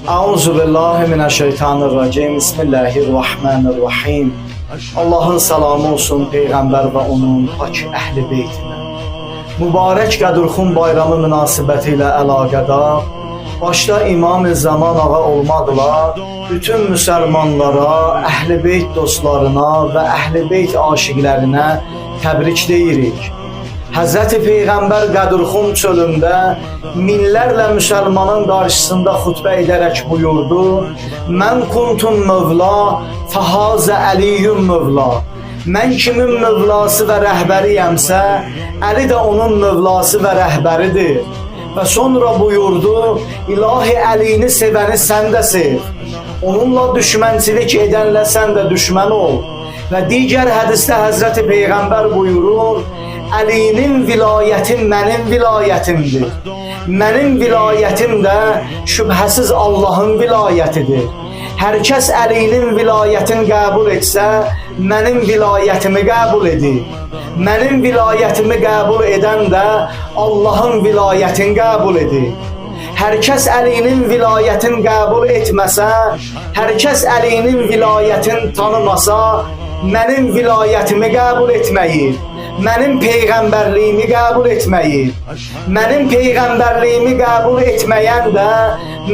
Euzu billahi mineşşeytanirracim. Bismillahirrahmanirrahim. Allah'ın salamı olsun Peyğəmbər və onun pak əhli beytinə. Mübarək Qədürxum bayramı münasibətilə əlaqədar başda İmam-ı Zaman ağa olmaqla bütün müsəlmanlara, əhl-i beyt dostlarına və əhl-i beyt aşiqlərinə təbrik deyirik. Həzrəti Peyğəmbər Qədürxum çölündə minlərlə müsəlmanın qarşısında xutbə edərək buyurdu: "Mən kuntum mövla, fəhazə əliyyum mövla." Mən kimin mövlası və rəhbəriyəmsə, Əli də onun mövlası və rəhbəridir. Və sonra buyurdu: "İlahi Əlini sevəni sən də sev. Onunla düşmənçilik edənlə sən də düşmən ol." Və digər hədisdə Həzrəti Peyğəmbər buyurur: "Əlinin vilayəti mənim vilayətimdir. Mənim vilayətim də şübhəsiz Allahın vilayətidir. Hər kəs Əlinin vilayətini qəbul etsə, mənim vilayətimi qəbul edir. Mənim vilayətimi qəbul edən də Allahın vilayətini qəbul edir. Hər kəs Əlinin vilayətini qəbul etməsə, hər kəs Əlinin vilayətini tanımasa, mənim vilayətimi qəbul etməyir. Mənim peyğəmbərliyimi qəbul etməyir. Mənim peyğəmbərliyimi qəbul etməyən də,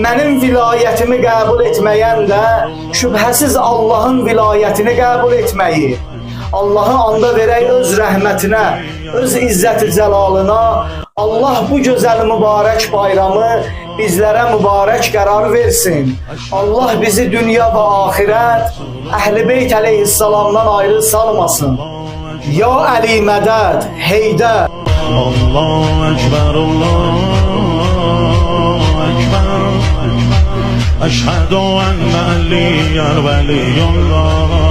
mənim vilayətimi qəbul etməyən də şübhəsiz Allahın vilayətini qəbul etməyir. Allahı anda verək öz rəhmətinə, öz izzət-i cəlalına. Allah bu gözəl mübarək bayramı bizlərə mübarək qərar versin. Allah bizi dünya və axirət Əhl-i Beyt əleyhissalamdan ayrı salmasın. Ya Əli mədəd, Heydər. Allahu Ekber, Allahu Ekber. Eşhedü enne Aliyyən veliyullah.